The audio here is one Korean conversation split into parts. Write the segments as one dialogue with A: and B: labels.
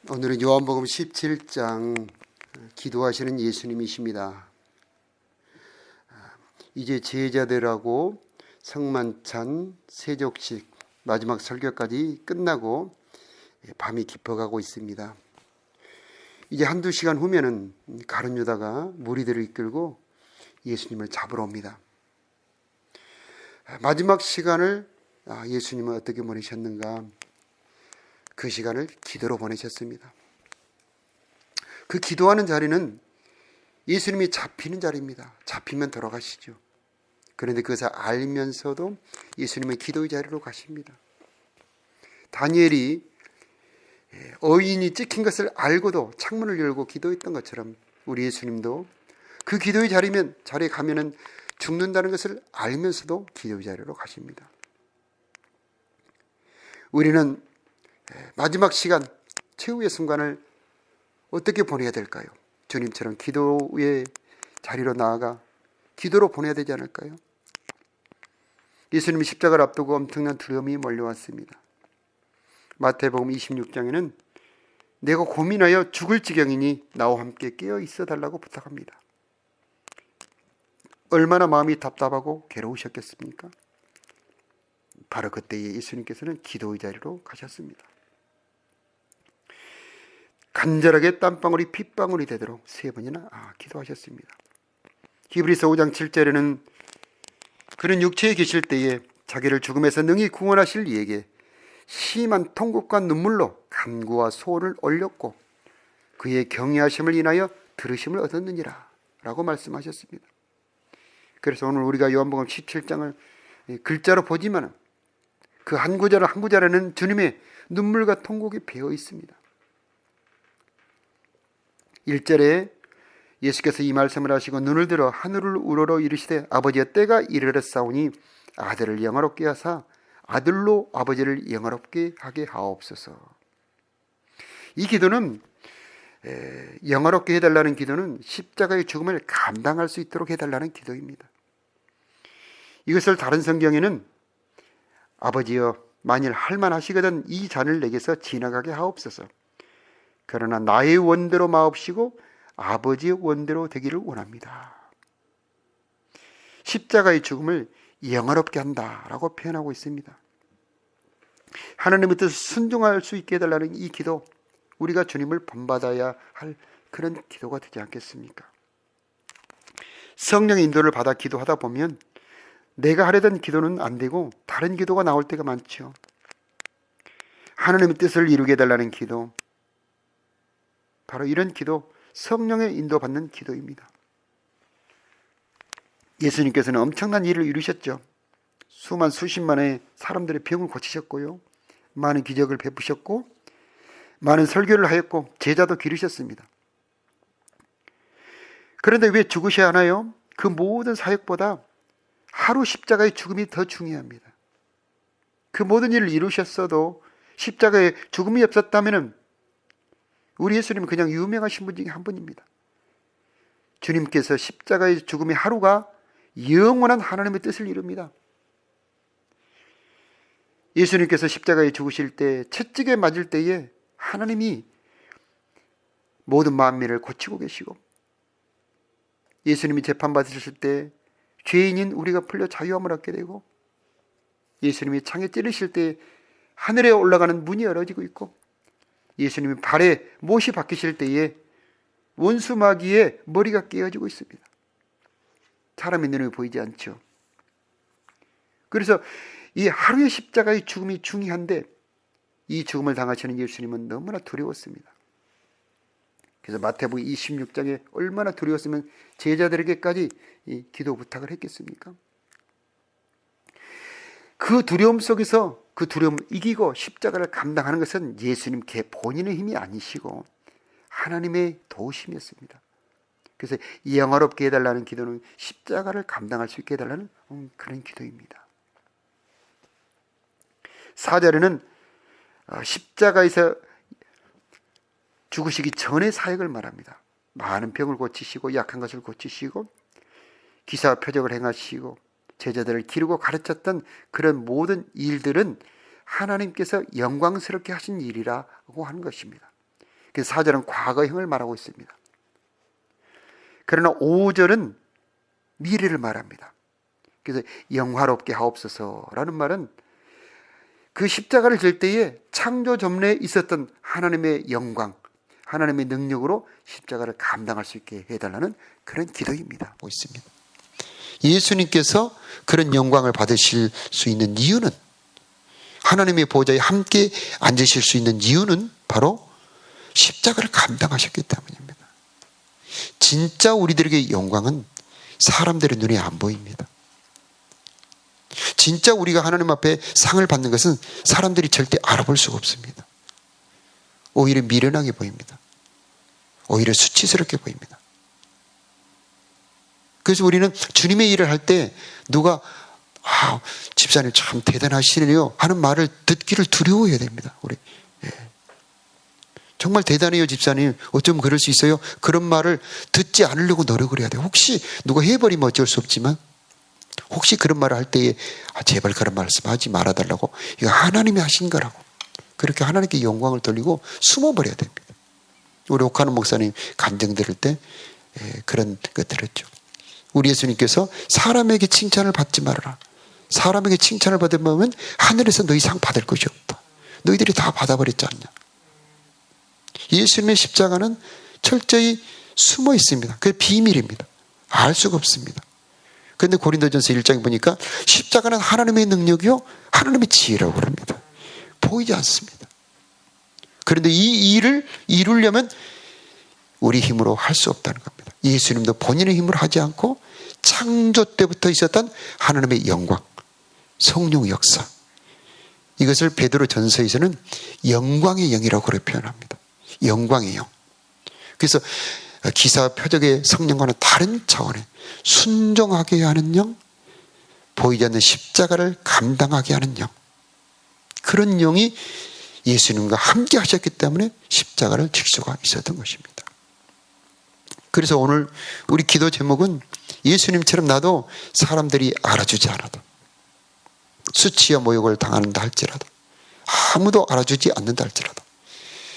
A: 오늘은 요한복음 17장 기도하시는 예수님이십니다. 이제 제자들하고 성만찬, 세족식, 마지막 설교까지 끝나고 밤이 깊어가고 있습니다. 이제 한두 시간 후면은 가룟 유다가 무리들을 이끌고 예수님을 잡으러 옵니다. 마지막 시간을 예수님은 어떻게 보내셨는가? 그 시간을 기도로 보내셨습니다. 그 기도하는 자리는 예수님이 잡히는 자리입니다. 잡히면 돌아가시죠. 그런데 그것을 알면서도 예수님의 기도의 자리로 가십니다. 다니엘이 어인이 찍힌 것을 알고도 창문을 열고 기도했던 것처럼 우리 예수님도 그 기도의 자리에 가면은 죽는다는 것을 알면서도 기도의 자리로 가십니다. 우리는 마지막 시간, 최후의 순간을 어떻게 보내야 될까요? 주님처럼 기도의 자리로 나아가 기도로 보내야 되지 않을까요? 예수님이 십자가를 앞두고 엄청난 두려움이 몰려왔습니다. 마태복음 26장에는 내가 고민하여 죽을 지경이니 나와 함께 깨어 있어 달라고 부탁합니다. 얼마나 마음이 답답하고 괴로우셨겠습니까? 바로 그때에 예수님께서는 기도의 자리로 가셨습니다. 간절하게 땀방울이 핏방울이 되도록 3번이나 기도하셨습니다. 히브리서 5장 7절에는 그는 육체에 계실 때에 자기를 죽음에서 능히 구원하실 이에게 심한 통곡과 눈물로 간구와 소원을 올렸고 그의 경외하심을 인하여 들으심을 얻었느니라 라고 말씀하셨습니다. 그래서 오늘 우리가 요한복음 17장을 글자로 보지만 그 한 구절 한 구절에는 주님의 눈물과 통곡이 배어 있습니다. 1절에 예수께서 이 말씀을 하시고 눈을 들어 하늘을 우러러 이르시되 아버지여 때가 이르렀사오니 아들을 영화롭게 하사 아들로 아버지를 영화롭게 하게 하옵소서. 이 기도는 영화롭게 해달라는 기도는 십자가의 죽음을 감당할 수 있도록 해달라는 기도입니다. 이것을 다른 성경에는 아버지여 만일 할만하시거든 이 잔을 내게서 지나가게 하옵소서. 그러나 나의 원대로 마옵시고 아버지의 원대로 되기를 원합니다. 십자가의 죽음을 영화롭게 한다라고 표현하고 있습니다. 하나님의 뜻을 순종할 수 있게 해달라는 이 기도, 우리가 주님을 본받아야 할 그런 기도가 되지 않겠습니까? 성령의 인도를 받아 기도하다 보면 내가 하려던 기도는 안 되고 다른 기도가 나올 때가 많죠. 하나님의 뜻을 이루게 해달라는 기도, 바로 이런 기도, 성령의 인도받는 기도입니다. 예수님께서는 엄청난 일을 이루셨죠. 수십만의 사람들의 병을 고치셨고요, 많은 기적을 베푸셨고 많은 설교를 하였고 제자도 기르셨습니다. 그런데 왜 죽으셔야 하나요? 그 모든 사역보다 하루 십자가의 죽음이 더 중요합니다. 그 모든 일을 이루셨어도 십자가에 죽음이 없었다면 우리 예수님은 그냥 유명하신 분 중에 한 분입니다. 주님께서 십자가의 죽음의 하루가 영원한 하나님의 뜻을 이룹니다. 예수님께서 십자가에 죽으실 때 채찍에 맞을 때에 하나님이 모든 만민을 고치고 계시고, 예수님이 재판받으실 때 죄인인 우리가 풀려 자유함을 얻게 되고, 예수님이 창에 찌르실 때 하늘에 올라가는 문이 열어지고 있고, 예수님이 발에 못이 박히실 때에 원수 마귀의 머리가 깨어지고 있습니다. 사람의 눈에 보이지 않죠. 그래서 이 하루의 십자가의 죽음이 중요한데 이 죽음을 당하시는 예수님은 너무나 두려웠습니다. 그래서 마태복음 26장에 얼마나 두려웠으면 제자들에게까지 이 기도 부탁을 했겠습니까? 그 두려움 속에서 그 두려움을 이기고 십자가를 감당하는 것은 예수님 본인의 힘이 아니시고 하나님의 도우심이었습니다. 그래서 영화롭게 해달라는 기도는 십자가를 감당할 수 있게 해달라는 그런 기도입니다. 4절에는 십자가에서 죽으시기 전의 사역을 말합니다. 많은 병을 고치시고 약한 것을 고치시고 기사 표적을 행하시고 제자들을 기르고 가르쳤던 그런 모든 일들은 하나님께서 영광스럽게 하신 일이라고 하는 것입니다. 그래서 4절은 과거형을 말하고 있습니다. 그러나 5절은 미래를 말합니다. 그래서 영화롭게 하옵소서라는 말은 그 십자가를 질 때에 창조 전에 있었던 하나님의 영광, 하나님의 능력으로 십자가를 감당할 수 있게 해달라는 그런 기도입니다. 있습니다. 예수님께서 그런 영광을 받으실 수 있는 이유는, 하나님의 보좌에 함께 앉으실 수 있는 이유는 바로 십자가를 감당하셨기 때문입니다. 진짜 우리들에게 영광은 사람들의 눈에 안 보입니다. 진짜 우리가 하나님 앞에 상을 받는 것은 사람들이 절대 알아볼 수가 없습니다. 오히려 미련하게 보입니다. 오히려 수치스럽게 보입니다. 그래서 우리는 주님의 일을 할 때 누가 집사님 참 대단하시네요 하는 말을 듣기를 두려워해야 됩니다. 우리 정말 대단해요 집사님, 어쩌면 그럴 수 있어요. 그런 말을 듣지 않으려고 노력을 해야 돼요. 혹시 누가 해버리면 어쩔 수 없지만, 혹시 그런 말을 할 때에 제발 그런 말씀하지 말아달라고, 이거 하나님이 하신 거라고 그렇게 하나님께 영광을 돌리고 숨어버려야 됩니다. 우리 옥하는 목사님 간증 들을 때 그런 거 들었죠. 우리 예수님께서 사람에게 칭찬을 받지 말아라. 사람에게 칭찬을 받으면 하늘에서 너희 상 받을 것이 없다. 너희들이 다 받아버렸지 않냐. 예수님의 십자가는 철저히 숨어 있습니다. 그게 비밀입니다. 알 수가 없습니다. 그런데 고린도전서 1장에 보니까 십자가는 하나님의 능력이요 하나님의 지혜라고 합니다. 보이지 않습니다. 그런데 이 일을 이루려면 우리 힘으로 할 수 없다는 겁니다. 예수님도 본인의 힘으로 하지 않고 창조 때부터 있었던 하나님의 영광, 성령 역사, 이것을 베드로 전서에서는 영광의 영이라고 그렇게 표현합니다. 영광의 영. 그래서 기사 표적의 성령과는 다른 차원의 순종하게 하는 영, 보이지 않는 십자가를 감당하게 하는 영, 그런 영이 예수님과 함께 하셨기 때문에 십자가를 질 수가 있었던 것입니다. 그래서 오늘 우리 기도 제목은 예수님처럼 나도 사람들이 알아주지 않아도, 수치와 모욕을 당한다 할지라도, 아무도 알아주지 않는다 할지라도,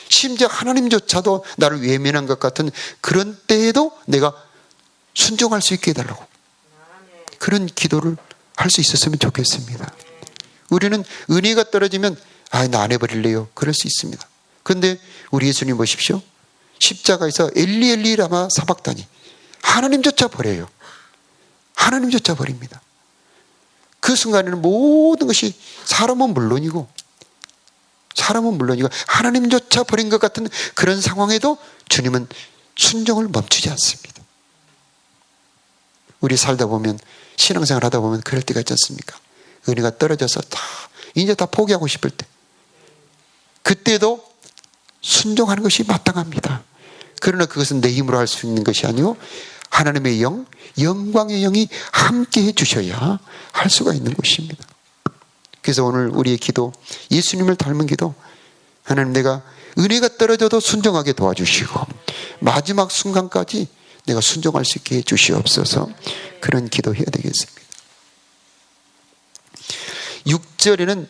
A: 심지어 하나님조차도 나를 외면한 것 같은 그런 때에도 내가 순종할 수 있게 해달라고, 그런 기도를 할 수 있었으면 좋겠습니다. 우리는 은혜가 떨어지면 나 안 해버릴래요, 그럴 수 있습니다. 그런데 우리 예수님 보십시오. 십자가에서 엘리 엘리 라마 사박다니, 하나님조차 버려요. 하나님조차 버립니다. 그 순간에는 모든 것이 사람은 물론이고 하나님조차 버린 것 같은 그런 상황에도 주님은 순종을 멈추지 않습니다. 우리 살다 보면, 신앙생활 하다 보면 그럴 때가 있지 않습니까? 은혜가 떨어져서 이제 다 포기하고 싶을 때, 그때도 순종하는 것이 마땅합니다. 그러나 그것은 내 힘으로 할 수 있는 것이 아니고 하나님의 영, 영광의 영이 함께 해주셔야 할 수가 있는 것입니다. 그래서 오늘 우리의 기도, 예수님을 닮은 기도, 하나님 내가 은혜가 떨어져도 순종하게 도와주시고 마지막 순간까지 내가 순종할 수 있게 해주시옵소서. 그런 기도해야 되겠습니다. 6절에는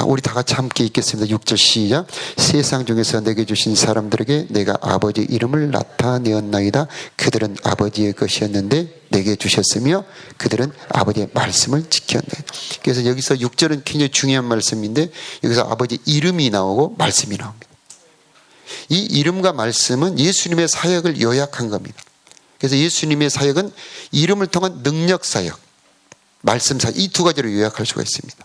A: 우리 다 같이 함께 읽겠습니다. 6절 시작. 세상 중에서 내게 주신 사람들에게 내가 아버지 이름을 나타내었나이다. 그들은 아버지의 것이었는데 내게 주셨으며 그들은 아버지의 말씀을 지켰네. 그래서 여기서 6절은 굉장히 중요한 말씀인데, 여기서 아버지 이름이 나오고 말씀이 나옵니다. 이 이름과 말씀은 예수님의 사역을 요약한 겁니다. 그래서 예수님의 사역은 이름을 통한 능력 사역, 말씀 사역, 이 두 가지로 요약할 수가 있습니다.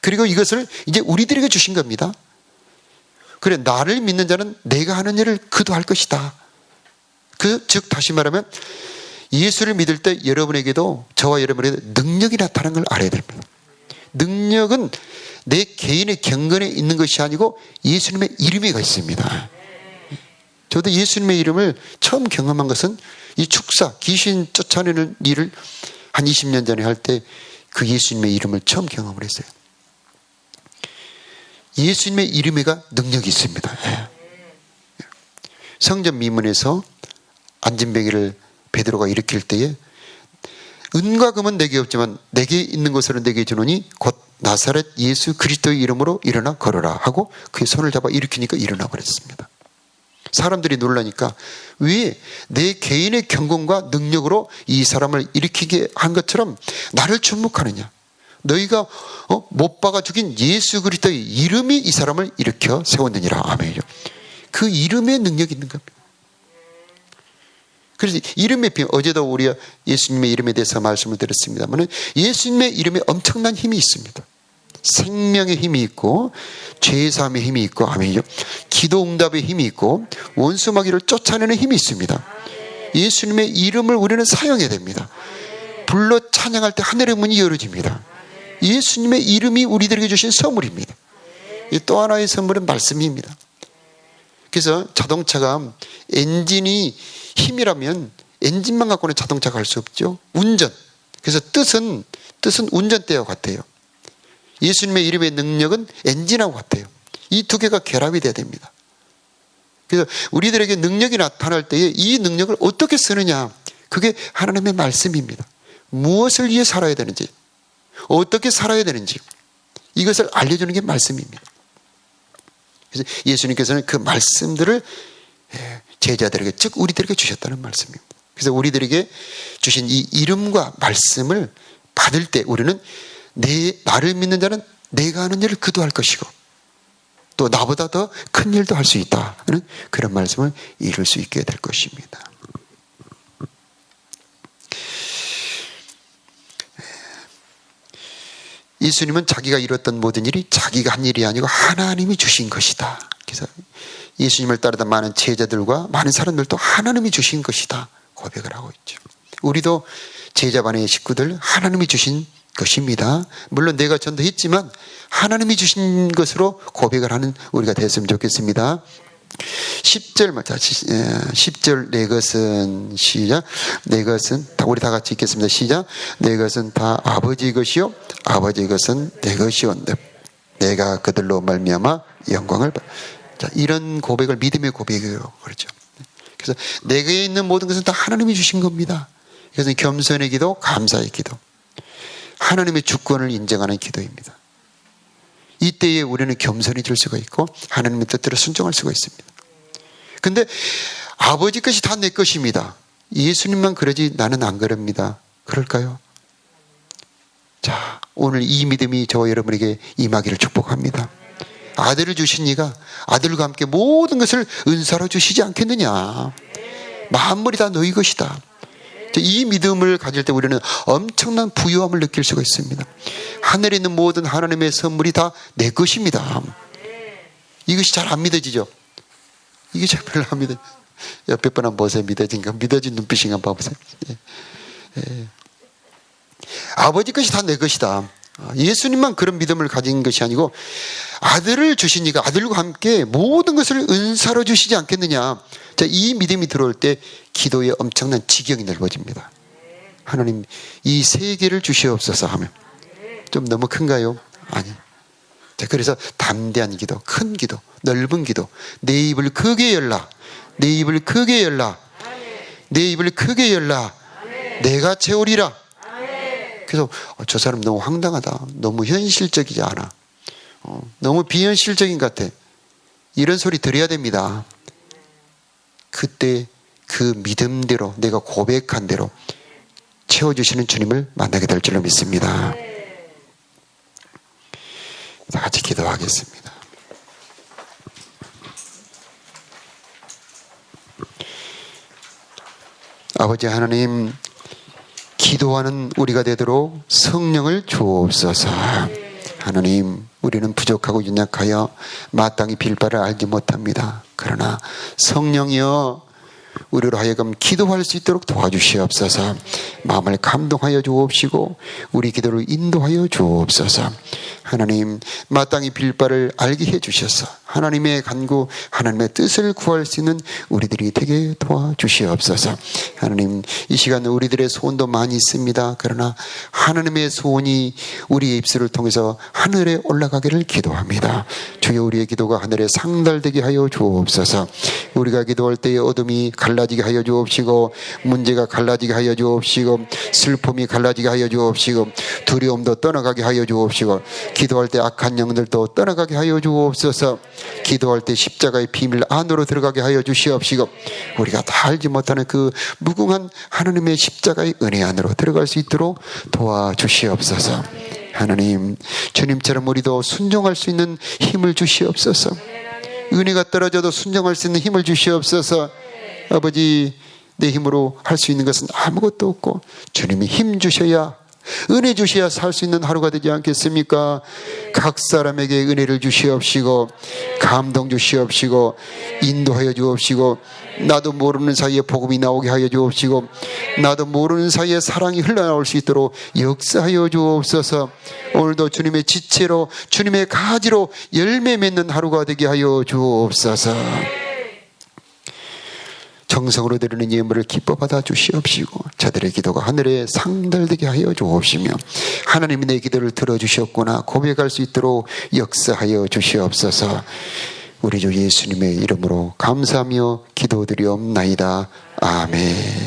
A: 그리고 이것을 이제 우리들에게 주신 겁니다. 그래, 나를 믿는 자는 내가 하는 일을 그도 할 것이다. 즉 다시 말하면 예수를 믿을 때 여러분에게도, 저와 여러분에게도 능력이 나타나는 걸 알아야 됩니다. 능력은 내 개인의 경건에 있는 것이 아니고 예수님의 이름이 있습니다. 저도 예수님의 이름을 처음 경험한 것은 이 축사, 귀신 쫓아내는 일을 한 20년 전에 할 때 그 예수님의 이름을 처음 경험을 했어요. 예수님의 이름에가 능력이 있습니다. 성전 미문에서 안진뱅이를 베드로가 일으킬 때에 은과 금은 내게 없지만 내게 있는 것으로 내게 주노니 곧 나사렛 예수 그리스도의 이름으로 일어나 걸어라 하고 그의 손을 잡아 일으키니까 일어나 버렸습니다. 사람들이 놀라니까 왜 내 개인의 경건과 능력으로 이 사람을 일으키게 한 것처럼 나를 주목하느냐. 너희가 못 박아 죽인 예수 그리스도의 이름이 이 사람을 일으켜 세웠느니라. 아멘이죠. 그 이름의 능력이 있는 겁니다. 그래서 이름의 비, 어제도 우리가 예수님의 이름에 대해서 말씀을 드렸습니다만 예수님의 이름에 엄청난 힘이 있습니다. 생명의 힘이 있고 죄사함의 힘이 있고 아멘이죠. 기도 응답의 힘이 있고 원수 마귀를 쫓아내는 힘이 있습니다. 예수님의 이름을 우리는 사용해야 됩니다. 불러 찬양할 때 하늘의 문이 열어집니다. 예수님의 이름이 우리들에게 주신 선물입니다. 또 하나의 선물은 말씀입니다. 그래서 자동차가 엔진이 힘이라면 엔진만 갖고는 자동차가 갈 수 없죠. 운전. 그래서 뜻은 운전대와 같아요. 예수님의 이름의 능력은 엔진하고 같아요. 이 두 개가 결합이 돼야 됩니다. 그래서 우리들에게 능력이 나타날 때에 이 능력을 어떻게 쓰느냐. 그게 하나님의 말씀입니다. 무엇을 위해 살아야 되는지, 어떻게 살아야 되는지 이것을 알려주는 게 말씀입니다. 그래서 예수님께서는 그 말씀들을 제자들에게, 즉 우리들에게 주셨다는 말씀입니다. 그래서 우리들에게 주신 이 이름과 말씀을 받을 때 우리는 나를 믿는 자는 내가 하는 일을 그도 할 것이고 또 나보다 더 큰 일도 할 수 있다는 그런 말씀을 이룰 수 있게 될 것입니다. 예수님은 자기가 이뤘던 모든 일이 자기가 한 일이 아니고 하나님이 주신 것이다. 그래서 예수님을 따르던 많은 제자들과 많은 사람들도 하나님이 주신 것이다 고백을 하고 있죠. 우리도 제자반의 식구들 하나님이 주신 것입니다. 물론 내가 전도했지만 하나님이 주신 것으로 고백을 하는 우리가 됐으면 좋겠습니다. 10절 내 것은 시작. 내 것은 우리 다 같이 읽겠습니다. 시작. 내 것은 다 아버지 것이요 아버지 것은 내 것이요 내가 그들로 말미암아 영광을 받. 자, 이런 고백을 믿음의 고백이에요. 그렇죠. 그래서 내게 있는 모든 것은 다 하나님이 주신 겁니다. 그래서 겸손의 기도, 감사의 기도, 하나님의 주권을 인정하는 기도입니다. 이때에 우리는 겸손해질 수가 있고 하나님의 뜻대로 순종할 수가 있습니다. 근데 아버지 것이 다 내 것입니다. 예수님만 그러지 나는 안 그럽니다. 그럴까요? 자, 오늘 이 믿음이 저와 여러분에게 임하기를 축복합니다. 아들을 주신 이가 아들과 함께 모든 것을 은사로 주시지 않겠느냐. 만물이 다 너희 것이다. 이 믿음을 가질 때 우리는 엄청난 부유함을 느낄 수가 있습니다. 하늘에 있는 모든 하나님의 선물이 다 내 것입니다. 이것이 잘 안 믿어지죠? 이게 잘 별로 안 믿어지죠? 옆에 분 한번 보세요. 믿어진가? 믿어진 눈빛인가 한번 봐보세요. 아버지 것이 다 내 것이다. 예수님만 그런 믿음을 가진 것이 아니고 아들을 주신 이가 아들과 함께 모든 것을 은사로 주시지 않겠느냐. 자, 이 믿음이 들어올 때 기도에 엄청난 지경이 넓어집니다. 하나님 이 세계를 주시옵소서 하면 좀 너무 큰가요? 아니. 자, 그래서 담대한 기도, 큰 기도, 넓은 기도, 내 입을 크게 열라, 내 입을 크게 열라, 내 입을 크게 열라, 내가 채우리라. 그래서 저 사람 너무 황당하다, 너무 현실적이지 않아, 너무 비현실적인 것 같아, 이런 소리 들어야 됩니다. 그때 그 믿음대로 내가 고백한 대로 채워주시는 주님을 만나게 될 줄로 믿습니다. 다 같이 기도하겠습니다. 아버지 하나님, 기도하는 우리가 되도록 성령을 주옵소서. 하나님, 우리는 부족하고 연약하여 마땅히 빌 바를 알지 못합니다. 그러나 성령이여 우리로 하여금 기도할 수 있도록 도와주시옵소서. 마음을 감동하여 주옵시고 우리 기도를 인도하여 주옵소서. 하나님, 마땅히 빌 바를 알게 해 주셔서 하나님의 간구, 하나님의 뜻을 구할 수 있는 우리들이 되게 도와주시옵소서. 하나님, 이 시간 우리들의 소원도 많이 있습니다. 그러나 하나님의 소원이 우리의 입술을 통해서 하늘에 올라가기를 기도합니다. 주여, 우리의 기도가 하늘에 상달되게 하여 주옵소서. 우리가 기도할 때에 어둠이 갈라지게 하여 주옵시고, 문제가 갈라지게 하여 주옵시고, 슬픔이 갈라지게 하여 주옵시고, 두려움도 떠나가게 하여 주옵시고, 기도할 때 악한 영들도 떠나가게 하여 주옵소서. 기도할 때 십자가의 비밀 안으로 들어가게 하여 주시옵시고, 우리가 다 알지 못하는 그 무궁한 하나님의 십자가의 은혜 안으로 들어갈 수 있도록 도와주시옵소서. 하나님, 주님처럼 우리도 순종할 수 있는 힘을 주시옵소서. 은혜가 떨어져도 순종할 수 있는 힘을 주시옵소서. 아버지, 내 힘으로 할 수 있는 것은 아무것도 없고 주님이 힘 주셔야, 은혜 주셔야 살 수 있는 하루가 되지 않겠습니까? 각 사람에게 은혜를 주시옵시고, 감동 주시옵시고, 인도하여 주옵시고, 나도 모르는 사이에 복음이 나오게 하여 주옵시고, 나도 모르는 사이에 사랑이 흘러나올 수 있도록 역사하여 주옵소서. 오늘도 주님의 지체로, 주님의 가지로 열매 맺는 하루가 되게 하여 주옵소서. 정성으로 드리는 예물을 기뻐 받아 주시옵시고, 저들의 기도가 하늘에 상달되게 하여 주옵시며, 하나님이 내 기도를 들어주셨구나 고백할 수 있도록 역사하여 주시옵소서. 우리 주 예수님의 이름으로 감사하며 기도드리옵나이다. 아멘.